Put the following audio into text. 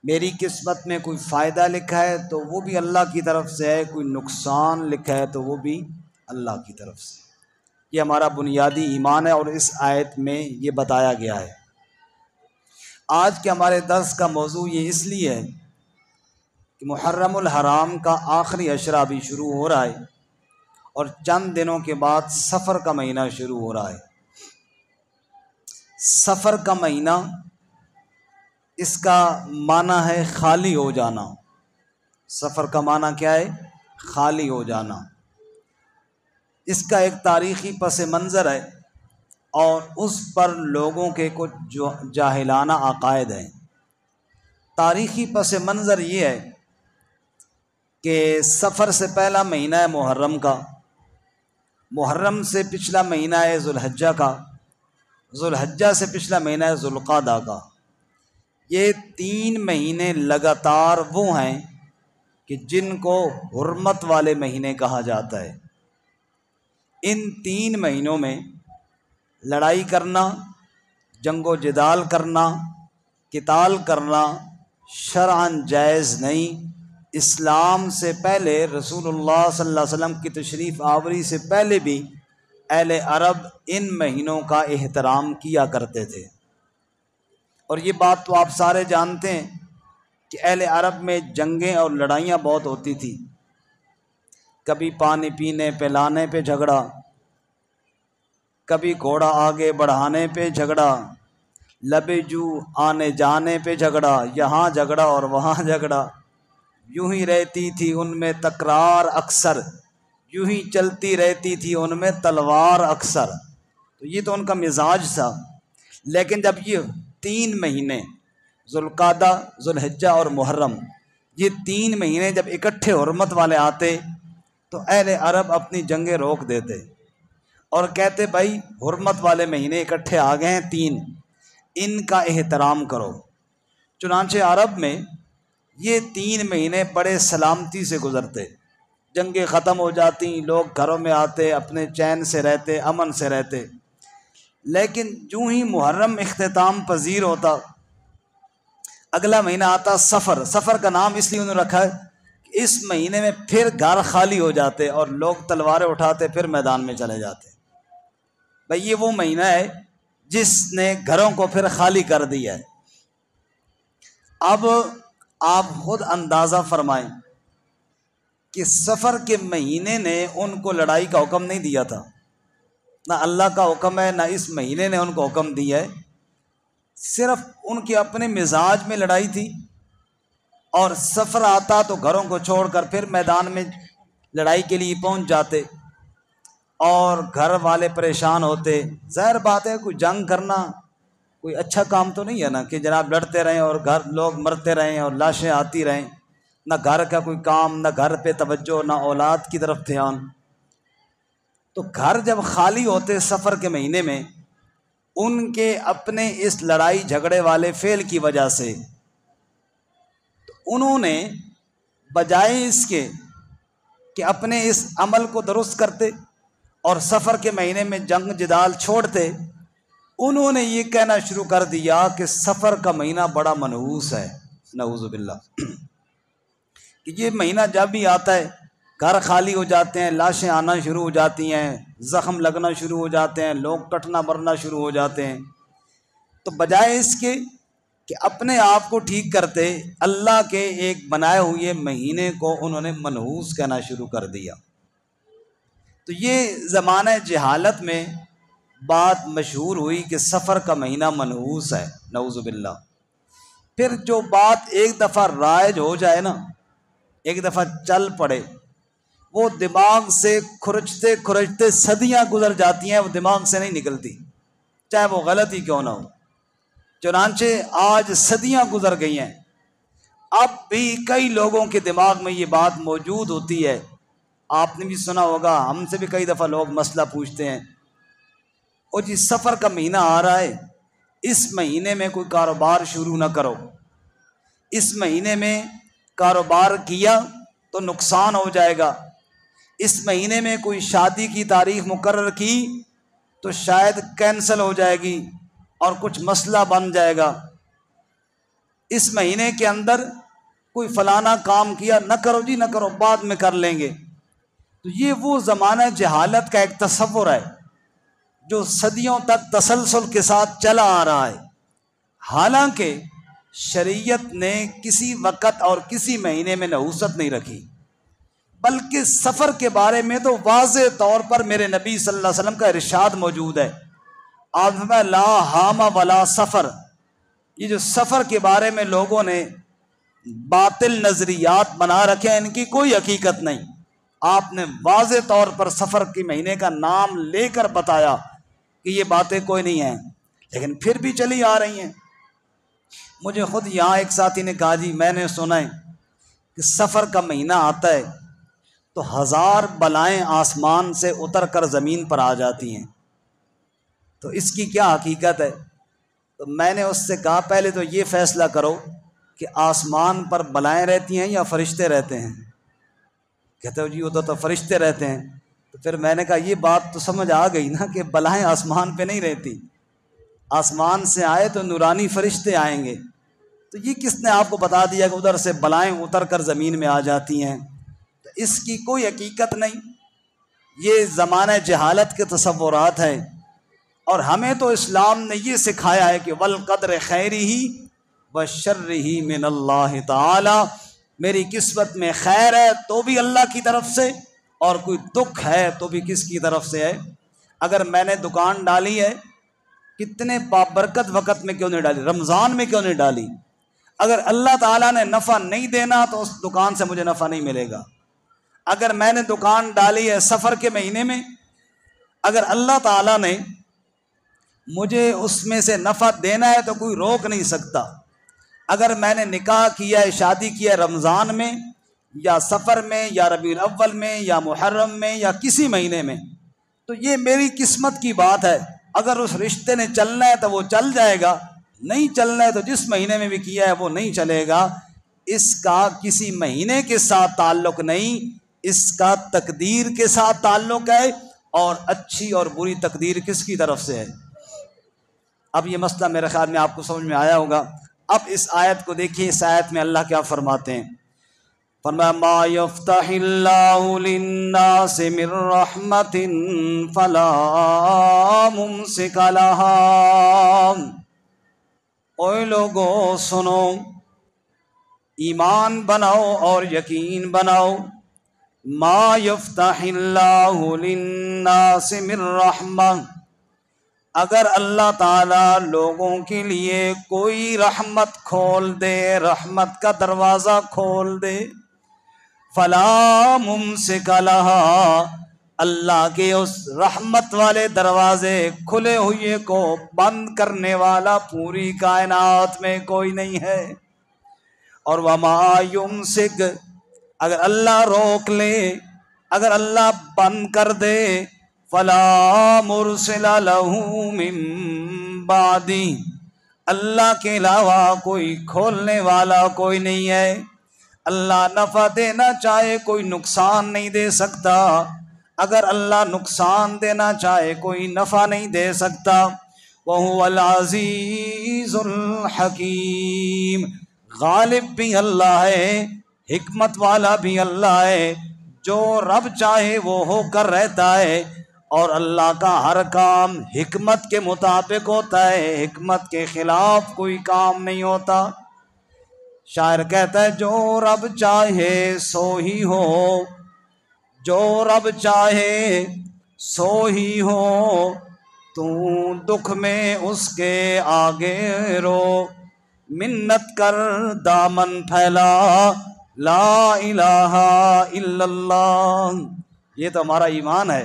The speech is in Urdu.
میری قسمت میں کوئی فائدہ لکھا ہے تو وہ بھی اللہ کی طرف سے ہے، کوئی نقصان لکھا ہے تو وہ بھی اللہ کی طرف سے۔ یہ ہمارا بنیادی ایمان ہے اور اس آیت میں یہ بتایا گیا ہے۔ آج کے ہمارے درس کا موضوع یہ اس لیے ہے کہ محرم الحرام کا آخری عشرہ ابھی شروع ہو رہا ہے اور چند دنوں کے بعد سفر کا مہینہ شروع ہو رہا ہے۔ سفر کا مہینہ، اس کا معنی ہے خالی ہو جانا۔ سفر کا معنی کیا ہے؟ خالی ہو جانا۔ اس کا ایک تاریخی پس منظر ہے اور اس پر لوگوں کے کچھ جاہلانہ عقائد ہیں۔ تاریخی پس منظر یہ ہے کہ سفر سے پہلا مہینہ ہے محرم کا، محرم سے پچھلا مہینہ ہے ذوالحجہ کا، ذوالحجہ سے پچھلا مہینہ ہے ذوالقعدہ کا۔ یہ 3 مہینے لگاتار وہ ہیں کہ جن کو حرمت والے مہینے کہا جاتا ہے۔ ان 3 مہینوں میں لڑائی کرنا، جنگ و جدال کرنا، قتال کرنا شرعاً جائز نہیں۔ اسلام سے پہلے، رسول اللہ صلی اللہ علیہ وسلم کی تشریف آوری سے پہلے بھی اہل عرب ان مہینوں کا احترام کیا کرتے تھے۔ اور یہ بات تو آپ سارے جانتے ہیں کہ اہل عرب میں جنگیں اور لڑائیاں بہت ہوتی تھی۔ کبھی پانی پینے پلانے پہ جھگڑا، کبھی گھوڑا آگے بڑھانے پہ جھگڑا، لبے جو آنے جانے پہ جھگڑا، یہاں جھگڑا اور وہاں جھگڑا، یوں ہی رہتی تھی ان میں تکرار اکثر، یوں ہی چلتی رہتی تھی ان میں تلوار اکثر۔ تو یہ تو ان کا مزاج تھا۔ لیکن جب یہ 3 مہینے ذوالقعدہ، ذوالحجہ اور محرم، یہ 3 مہینے جب اکٹھے حرمت والے آتے تو اہل عرب اپنی جنگیں روک دیتے اور کہتے بھائی حرمت والے مہینے اکٹھے آ گئے ہیں 3، ان کا احترام کرو۔ چنانچہ عرب میں یہ 3 مہینے بڑے سلامتی سے گزرتے، جنگیں ختم ہو جاتی، لوگ گھروں میں آتے، اپنے چین سے رہتے، امن سے رہتے۔ لیکن جو ہی محرم اختتام پذیر ہوتا، اگلا مہینہ آتا سفر۔ سفر کا نام اس لیے انہوں نے رکھا ہے کہ اس مہینے میں پھر گھر خالی ہو جاتے اور لوگ تلواریں اٹھاتے پھر میدان میں چلے جاتے۔ بھئی یہ وہ مہینہ ہے جس نے گھروں کو پھر خالی کر دیا ہے۔ اب آپ خود اندازہ فرمائیں کہ سفر کے مہینے نے ان کو لڑائی کا حکم نہیں دیا تھا، نہ اللہ کا حکم ہے، نہ اس مہینے نے ان کو حکم دیا ہے۔ صرف ان کے اپنے مزاج میں لڑائی تھی اور سفر آتا تو گھروں کو چھوڑ کر پھر میدان میں لڑائی کے لیے پہنچ جاتے اور گھر والے پریشان ہوتے۔ ظاہر بات ہے کوئی جنگ کرنا کوئی اچھا کام تو نہیں ہے نا کہ جناب لڑتے رہیں اور گھر لوگ مرتے رہیں اور لاشیں آتی رہیں، نہ گھر کا کوئی کام، نہ گھر پہ توجہ، نہ اولاد کی طرف دھیان۔ تو گھر جب خالی ہوتے سفر کے مہینے میں، ان کے اپنے اس لڑائی جھگڑے والے فعل کی وجہ سے تو انہوں نے بجائے اس کے کہ اپنے اس عمل کو درست کرتے اور سفر کے مہینے میں جنگ جدال چھوڑتے، انہوں نے یہ کہنا شروع کر دیا کہ سفر کا مہینہ بڑا منحوس ہے، نعوذ باللہ، کہ یہ مہینہ جب بھی آتا ہے گھر خالی ہو جاتے ہیں، لاشیں آنا شروع ہو جاتی ہیں، زخم لگنا شروع ہو جاتے ہیں، لوگ کٹنا مرنا شروع ہو جاتے ہیں۔ تو بجائے اس کے کہ اپنے آپ کو ٹھیک کرتے، اللہ کے ایک بنائے ہوئے مہینے کو انہوں نے منحوس کہنا شروع کر دیا۔ تو یہ زمانہ جہالت میں بات مشہور ہوئی کہ سفر کا مہینہ منحوس ہے، نعوذ باللہ۔ پھر جو بات ایک دفعہ رائج ہو جائے نا، ایک دفعہ چل پڑے، وہ دماغ سے کھرچتے کھرچتے صدیاں گزر جاتی ہیں، وہ دماغ سے نہیں نکلتی، چاہے وہ غلطی کیوں نہ ہو۔ چنانچہ آج صدیاں گزر گئی ہیں، اب بھی کئی لوگوں کے دماغ میں یہ بات موجود ہوتی ہے۔ آپ نے بھی سنا ہوگا، ہم سے بھی کئی دفعہ لوگ مسئلہ پوچھتے ہیں، اور جی سفر کا مہینہ آ رہا ہے، اس مہینے میں کوئی کاروبار شروع نہ کرو، اس مہینے میں کاروبار کیا تو نقصان ہو جائے گا، اس مہینے میں کوئی شادی کی تاریخ مقرر کی تو شاید کینسل ہو جائے گی اور کچھ مسئلہ بن جائے گا، اس مہینے کے اندر کوئی فلانا کام کیا، نہ کرو جی نہ کرو، بعد میں کر لیں گے. تو یہ وہ زمانہ جہالت کا ایک تصور ہے جو صدیوں تک تسلسل کے ساتھ چلا آ رہا ہے. حالانکہ شریعت نے کسی وقت اور کسی مہینے میں نحوست نہیں رکھی، بلکہ سفر کے بارے میں تو واضح طور پر میرے نبی صلی اللہ علیہ وسلم کا ارشاد موجود ہے. آپ فرمایا لا حام ولا سفر. یہ جو سفر کے بارے میں لوگوں نے باطل نظریات بنا رکھے ہیں، ان کی کوئی حقیقت نہیں. آپ نے واضح طور پر سفر کے مہینے کا نام لے کر بتایا کہ یہ باتیں کوئی نہیں ہیں، لیکن پھر بھی چلی آ رہی ہیں. مجھے خود یہاں ایک ساتھی نے کہا جی میں نے سنا ہے کہ سفر کا مہینہ آتا ہے تو 1000 بلائیں آسمان سے اتر کر زمین پر آ جاتی ہیں، تو اس کی کیا حقیقت ہے؟ تو میں نے اس سے کہا پہلے تو یہ فیصلہ کرو کہ آسمان پر بلائیں رہتی ہیں یا فرشتے رہتے ہیں. کہتے ہو جی وہ تو فرشتے رہتے ہیں. تو پھر میں نے کہا یہ بات تو سمجھ آ گئی نا کہ بلائیں آسمان پہ نہیں رہتی، آسمان سے آئے تو نورانی فرشتے آئیں گے. تو یہ کس نے آپ کو بتا دیا کہ ادھر سے بلائیں اتر کر زمین میں آ جاتی ہیں؟ تو اس کی کوئی حقیقت نہیں. یہ زمانہ جہالت کے تصورات ہیں، اور ہمیں تو اسلام نے یہ سکھایا ہے کہ والقدر خیرہ وشرہ من اللہ تعالی. میری قسمت میں خیر ہے تو بھی اللہ کی طرف سے، اور کوئی دکھ ہے تو بھی کس کی طرف سے ہے. اگر میں نے دکان ڈالی ہے، کتنے بابرکت وقت میں کیوں نہیں ڈالی، رمضان میں کیوں نہیں ڈالی؟ اگر اللہ تعالیٰ نے نفع نہیں دینا تو اس دکان سے مجھے نفع نہیں ملے گا. اگر میں نے دکان ڈالی ہے سفر کے مہینے میں، اگر اللہ تعالیٰ نے مجھے اس میں سے نفع دینا ہے تو کوئی روک نہیں سکتا. اگر میں نے نکاح کیا ہے، شادی کیا ہے رمضان میں یا سفر میں یا ربیع الاول میں یا محرم میں یا کسی مہینے میں، تو یہ میری قسمت کی بات ہے. اگر اس رشتے نے چلنا ہے تو وہ چل جائے گا، نہیں چلنا ہے تو جس مہینے میں بھی کیا ہے وہ نہیں چلے گا. اس کا کسی مہینے کے ساتھ تعلق نہیں، اس کا تقدیر کے ساتھ تعلق ہے، اور اچھی اور بری تقدیر کس کی طرف سے ہے. اب یہ مسئلہ میرے خیال میں آپ کو سمجھ میں آیا ہوگا. اب اس آیت کو دیکھیے، اس آیت میں اللہ کیا فرماتے ہیں. فرمایا ما یفتح اللہ للناس من رحمت فلا ممسک لها. اوے لوگو سنو، ایمان بناؤ اور یقین بناؤ. ما یفتح اللہ للناس من رحمہ، اگر اللہ تعالیٰ لوگوں کے لیے کوئی رحمت کھول دے، رحمت کا دروازہ کھول دے، فلا ممسک لہا، اللہ کے اس رحمت والے دروازے کھلے ہوئے کو بند کرنے والا پوری کائنات میں کوئی نہیں ہے. اور وما یمسک، اگر اللہ روک لے، اگر اللہ بند کر دے، فلا مرسل لہ من بعدی، اللہ کے علاوہ کوئی کھولنے والا کوئی نہیں ہے. اللہ نفع دینا چاہے کوئی نقصان نہیں دے سکتا، اگر اللہ نقصان دینا چاہے کوئی نفع نہیں دے سکتا. وَهُوَ الْعَزِيزُ الْحَكِيمُ، غالب بھی اللہ ہے، حکمت والا بھی اللہ ہے. جو رب چاہے وہ ہو کر رہتا ہے، اور اللہ کا ہر کام حکمت کے مطابق ہوتا ہے، حکمت کے خلاف کوئی کام نہیں ہوتا. شاعر کہتا ہے جو رب چاہے سو ہی ہو، جو رب چاہے سو ہی ہو، تو دکھ میں اس کے آگے رو، منت کر دامن پھیلا، لا الہ الا اللہ. یہ تو ہمارا ایمان ہے.